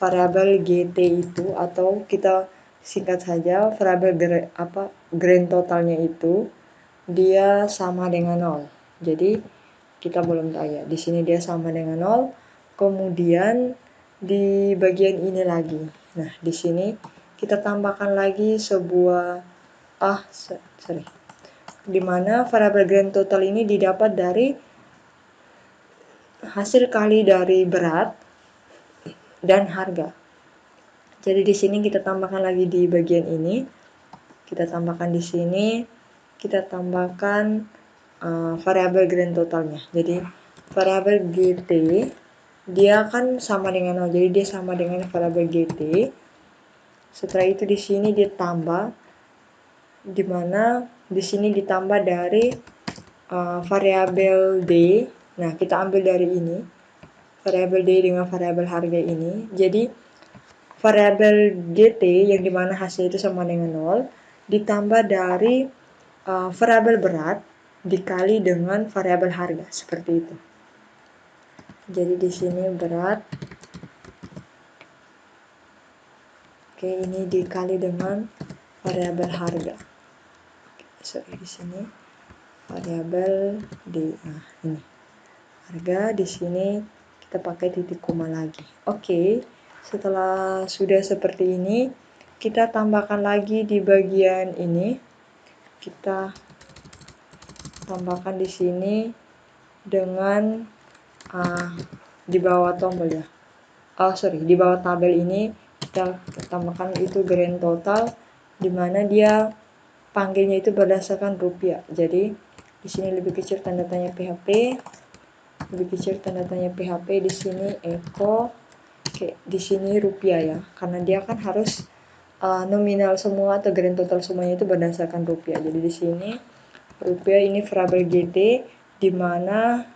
S1: variabel GT itu, atau kita singkat saja variabel grand totalnya itu dia sama dengan 0. Jadi kita belum tahu ya. Di sini dia sama dengan 0. Kemudian di bagian ini lagi. Nah, di sini kita tambahkan lagi sebuah di mana variabel grand total ini didapat dari hasil kali dari berat dan harga. Jadi di sini kita tambahkan lagi di bagian ini. Kita tambahkan di sini, kita tambahkan variabel grand totalnya. Jadi variabel GT dia kan sama dengan 0. Jadi dia sama dengan variabel GT. Setelah itu di sini ditambah, di mana di sini ditambah dari variabel D. Nah, kita ambil dari ini variabel D dengan variabel harga ini. Jadi variabel GT yang dimana hasil itu sama dengan 0 ditambah dari variabel berat dikali dengan variabel harga, seperti itu. Jadi di sini berat, oke, ini dikali dengan variabel harga. Oke, di sini variabel D. Nah, ini harga, di sini kita pakai titik koma lagi. Oke, setelah sudah seperti ini, kita tambahkan lagi di bagian ini. Kita tambahkan di sini dengan di bawah tombol ya. Di bawah tabel ini kita tambahkan itu grand total, dimana dia panggilnya itu berdasarkan rupiah. Jadi di sini lebih kecil tanda tanya PHP, lebih kecil tanda tanya PHP, di sini Eko, oke, di sini rupiah ya, karena dia kan harus nominal semua atau grand total semuanya itu berdasarkan rupiah. Jadi di sini rupiah ini variabel GT, di mana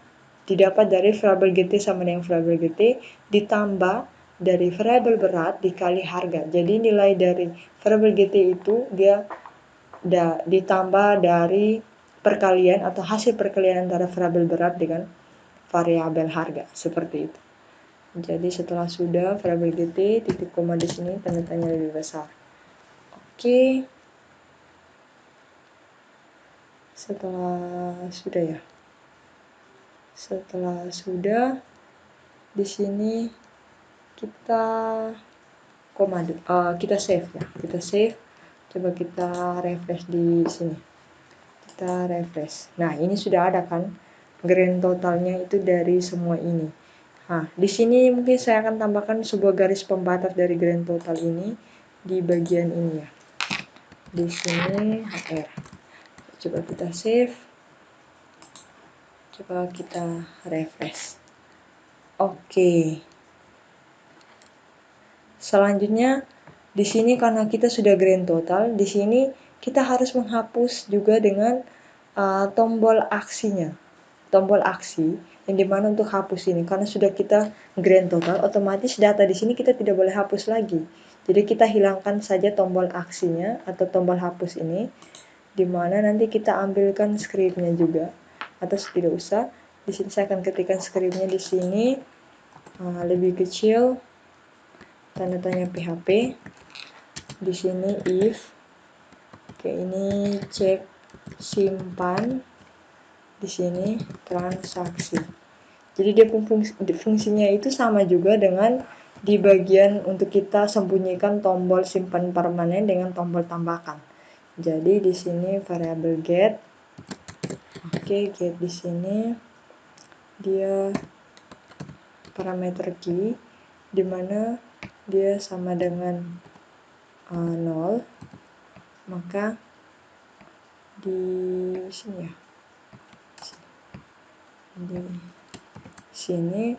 S1: didapat dari variabel GT sama dengan variabel GT ditambah dari variabel berat dikali harga. Jadi nilai dari variabel GT itu dia ditambah dari perkalian atau hasil perkalian antara variabel berat dengan variabel harga, seperti itu. Jadi setelah sudah variabel GT, titik koma di sini tanda tanya lebih besar. Oke. Setelah sudah di sini kita kita save ya. Kita save. Coba kita refresh di sini. Kita refresh. Nah, ini sudah ada kan grand totalnya itu dari semua ini. Nah, di sini mungkin saya akan tambahkan sebuah garis pembatas dari grand total ini di bagian ini ya. Di sini HR. Coba kita save. Coba kita refresh. Oke. Selanjutnya di sini karena kita sudah grand total, di sini kita harus menghapus juga dengan tombol aksinya. Tombol aksi yang dimana untuk hapus ini karena sudah kita grand total, otomatis data di sini kita tidak boleh hapus lagi. Jadi kita hilangkan saja tombol aksinya atau tombol hapus ini, dimana nanti kita ambilkan scriptnya juga, atau tidak usah. Di sini saya akan ketikkan scriptnya di sini lebih kecil, tanda tanya PHP. Di sini if, oke, ini cek simpan, di sini transaksi. Jadi dia fungsinya itu sama juga dengan di bagian untuk kita sembunyikan tombol simpan permanen dengan tombol tambahkan. Jadi di sini variabel get, oke, get di sini dia parameter key, dimana dia sama dengan 0, maka di sini ya, di sini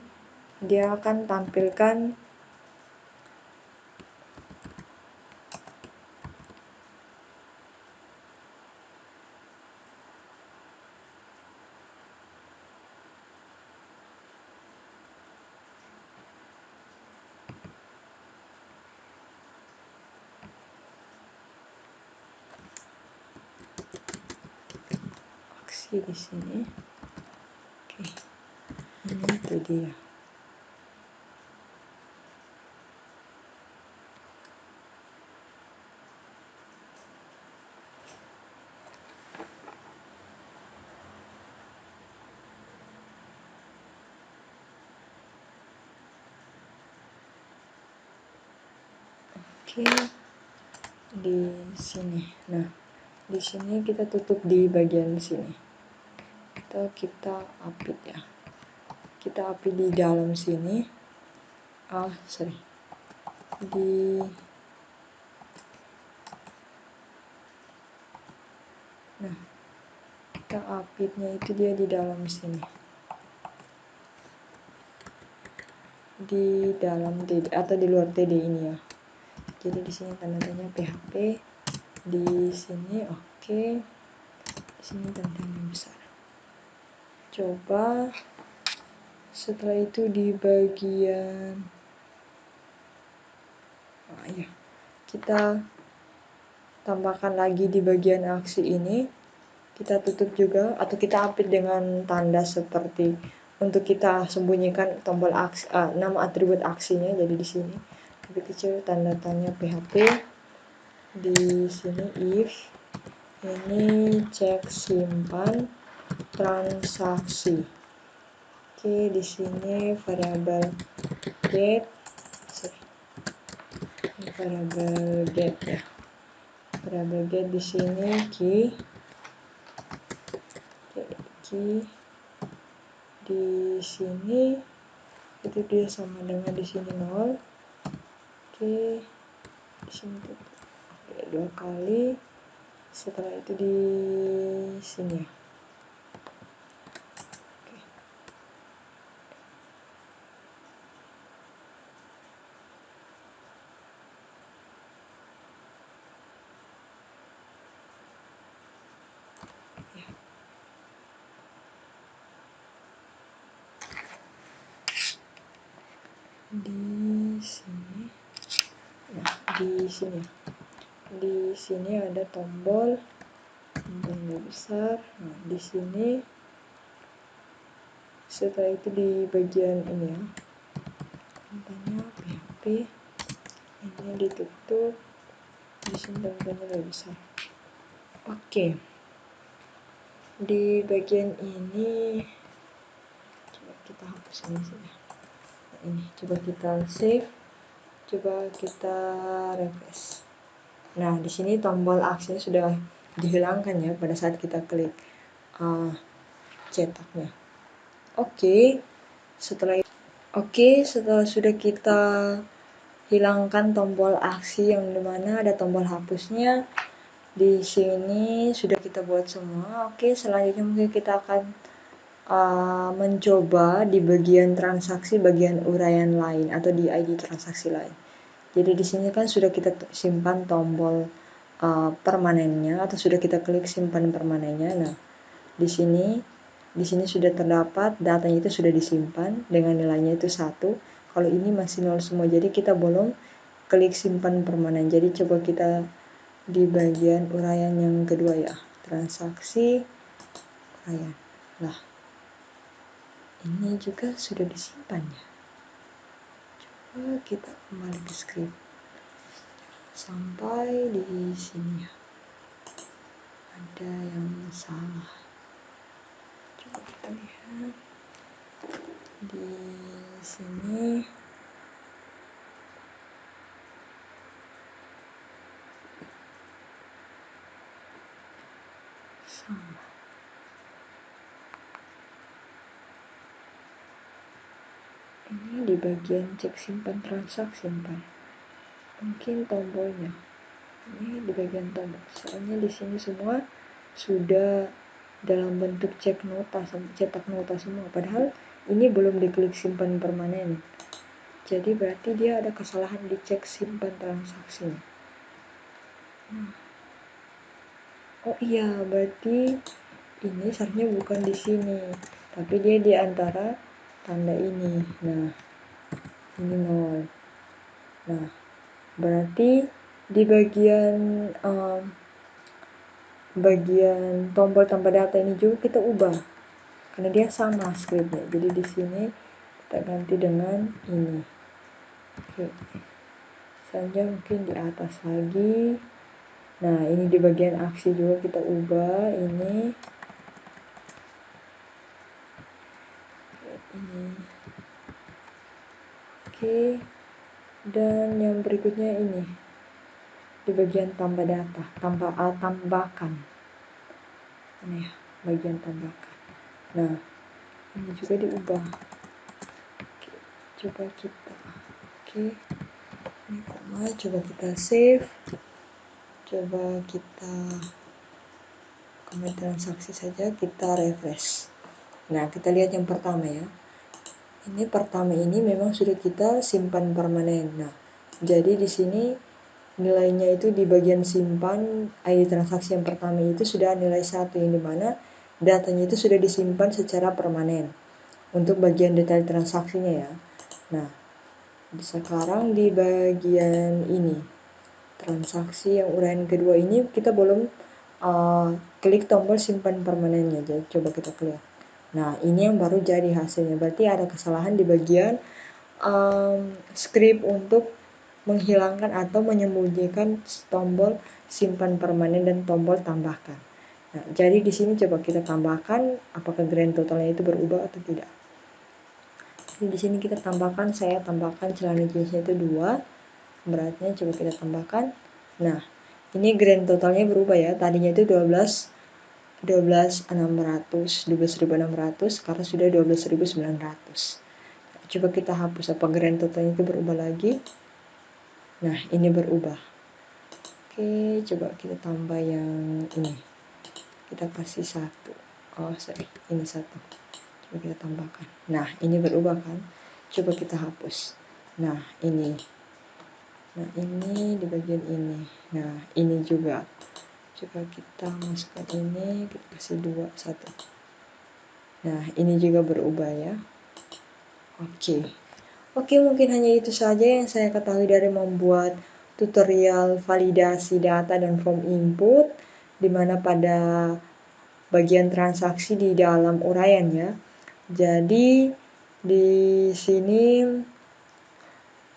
S1: dia akan tampilkan aksi di sini. Oke, ini itu dia. Oke, di sini. Nah, di sini kita tutup di bagian sini. Atau kita apit ya. Kita apit di dalam sini. Nah, kita apitnya itu dia di dalam sini. Di dalam TD atau di luar TD ini ya. Jadi di sini tanda-tanya PHP, di sini oke, di sini tanda-tanya besar. Coba setelah itu di bagian kita tambahkan lagi di bagian aksi ini, kita tutup juga atau kita apit dengan tanda seperti untuk kita sembunyikan tombol aksi, nama atribut aksinya. Jadi di sini lebih kecil tanda tanya PHP, di sini if, ini cek simpan transaksi. Oke, di sini variabel get, variabel get ya. Variabel get di sini key, di sini itu dia sama dengan di sini 0. Oke, di sini oke, 2 kali. Setelah itu di sini ya. Oke. Ya. Di sini. Nah, di sini. Di sini ada tombol besar. Nah, di sini setelah itu di bagian ini ya. Tandanya PHP. Ini ditutup. Di sini tandanya lebih besar. Oke. Di bagian ini coba kita hapus ini saja. Nah, ini coba kita save. Coba kita refresh. Nah, di sini tombol aksinya sudah dihilangkan ya pada saat kita klik cetaknya. Oke, setelah sudah kita hilangkan tombol aksi yang dimana ada tombol hapusnya, di sini sudah kita buat semua. Oke, selanjutnya mungkin kita akan mencoba di bagian transaksi bagian uraian lain atau di ID transaksi lain. Jadi di sini kan sudah kita simpan tombol permanennya atau sudah kita klik simpan permanennya. Nah, di sini sudah terdapat datanya itu sudah disimpan dengan nilainya itu 1. Kalau ini masih 0 semua, jadi kita belum klik simpan permanen. Jadi coba kita di bagian uraian yang kedua ya, transaksi uraian. Nah, ini juga sudah disimpan ya. Coba kita kembali ke script sampai di sini ya. Ada yang salah. Coba kita lihat di sini. Sama. Ini di bagian cek simpan transaksi simpan. Mungkin tombolnya. Ini di bagian tombol. Soalnya di sini semua sudah dalam bentuk cetak nota semua. Padahal ini belum diklik simpan permanen. Jadi berarti dia ada kesalahan di cek simpan transaksi. Oh iya, berarti ini seharusnya bukan di sini, tapi dia di antara tanda ini. Nah, ini 0. Nah, berarti di bagian tombol tambah data ini juga kita ubah, karena dia sama scriptnya. Jadi di sini kita ganti dengan ini. Oke, saja mungkin di atas lagi. Nah, ini di bagian aksi juga kita ubah ini. Oke, dan yang berikutnya ini di bagian tambah data, tambahkan. Ini ya, bagian tambahkan. Nah, ini juga diubah. Oke, coba kita. Oke, ini koma. Coba kita save. Coba kita komen transaksi saja, kita refresh. Nah, kita lihat yang pertama ya. Ini pertama ini memang sudah kita simpan permanen. Nah, jadi di sini nilainya itu di bagian simpan ID transaksi yang pertama itu sudah nilai 1, yang dimana datanya itu sudah disimpan secara permanen untuk bagian detail transaksinya ya. Nah, sekarang di bagian ini transaksi yang uraian kedua ini kita belum klik tombol simpan permanennya. Jadi coba kita klik. Nah, ini yang baru jadi hasilnya. Berarti ada kesalahan di bagian script untuk menghilangkan atau menyembunyikan tombol simpan permanen dan tombol tambahkan. Nah, jadi di sini coba kita tambahkan apakah grand totalnya itu berubah atau tidak. Jadi di sini kita tambahkan, saya tambahkan celana jeansnya itu 2, beratnya coba kita tambahkan. Nah, ini grand totalnya berubah ya. Tadinya itu 12.600 sekarang sudah 12.900. Coba kita hapus, apa grand totalnya itu berubah lagi. Nah, ini berubah. Oke, coba kita tambah yang ini. Kita kasih 1. Oh, sorry, ini 1. Coba kita tambahkan. Nah, ini berubah kan. Coba kita hapus. Nah, ini. Nah, ini di bagian ini. Nah, ini juga. Coba kita masukkan ini, kita kasih 2, 1. Nah, ini juga berubah ya. Oke, mungkin hanya itu saja yang saya ketahui dari membuat tutorial validasi data dan form input, di mana pada bagian transaksi di dalam uraian ya. Jadi di sini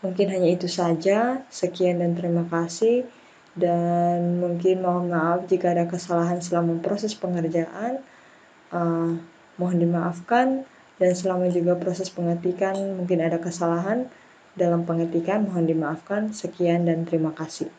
S1: mungkin hanya itu saja. Sekian dan terima kasih. Dan mungkin mohon maaf jika ada kesalahan selama proses pengerjaan. Mohon dimaafkan. Dan selama juga proses pengetikan mungkin ada kesalahan dalam pengetikan, mohon dimaafkan. Sekian dan terima kasih.